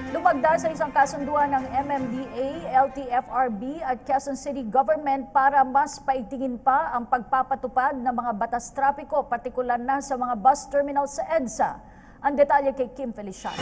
Lumagda sa isang kasunduan ng MMDA, LTFRB at Quezon City Government para mas paigtingin pa ang pagpapatupad ng mga batas trapiko, partikular na sa mga bus terminal sa EDSA. Ang detalye kay Kim Feliciano.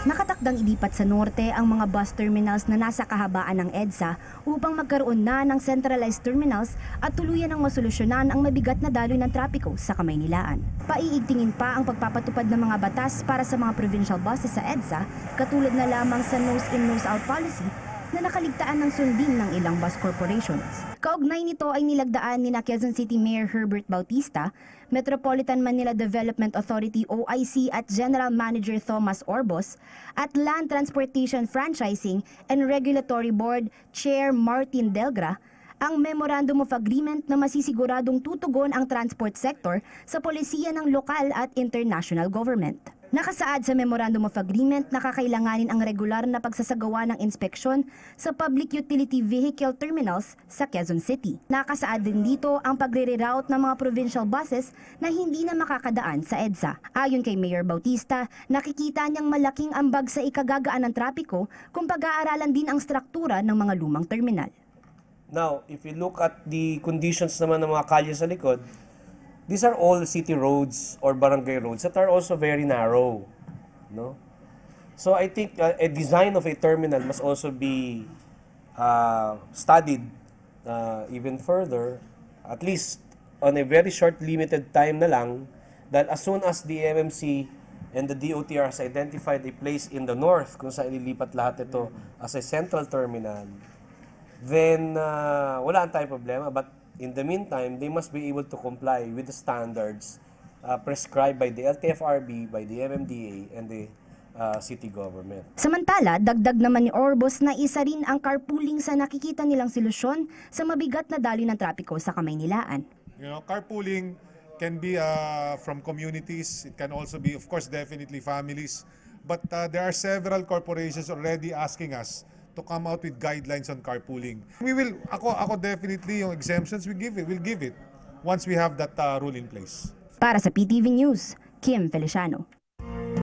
Nakatakdang ilipat sa norte ang mga bus terminals na nasa kahabaan ng EDSA upang magkaroon na ng centralized terminals at tuluyan ng masolusyonan ang mabigat na daloy ng trapiko sa Kamaynilaan. Paiigtingin pa ang pagpapatupad ng mga batas para sa mga provincial buses sa EDSA, katulad na lamang sa nose-in nose-out policy na nakaligtaan ng sundin ng ilang bus corporations. Kaugnay nito ay nilagdaan ni Quezon City Mayor Herbert Bautista, Metropolitan Manila Development Authority OIC at General Manager Thomas Orbos, at Land Transportation Franchising and Regulatory Board Chair Martin Delgra, ang Memorandum of Agreement na masisiguradong tutugon ang transport sector sa polisiya ng lokal at international government. Nakasaad sa Memorandum of Agreement na kakailanganin ang regular na pagsasagawa ng inspeksyon sa public utility vehicle terminals sa Quezon City. Nakasaad din dito ang pagre-reroute ng mga provincial buses na hindi na makakadaan sa EDSA. Ayon kay Mayor Bautista, nakikita niyang malaking ambag sa ikagagaan ng trapiko kung pag-aaralan din ang struktura ng mga lumang terminal. Now, if you look at the conditions naman ng mga kalye sa likod, these are all city roads or barangay roads that are also very narrow, no? So I think a design of a terminal must also be studied even further, at least on a very short limited time na lang, that as soon as the MMC and the DOTR has identified a place in the north kung saan ililipat lahat ito as a central terminal, then wala tayong problema. But in the meantime, they must be able to comply with the standards prescribed by the LTFRB, by the MMDA, and the city government. Samantala, dagdag naman ni Orbos na isa rin ang carpooling sa nakikita nilang solusyon sa mabigat na daloy ng trapiko sa Kamaynilaan. You know, carpooling can be from communities. It can also be, of course, definitely families. But there are several corporations already asking us to come out with guidelines on carpooling. We will, ako definitely yung exemptions we'll give it once we have that rule in place. Para sa PTV News, Kim Feliciano.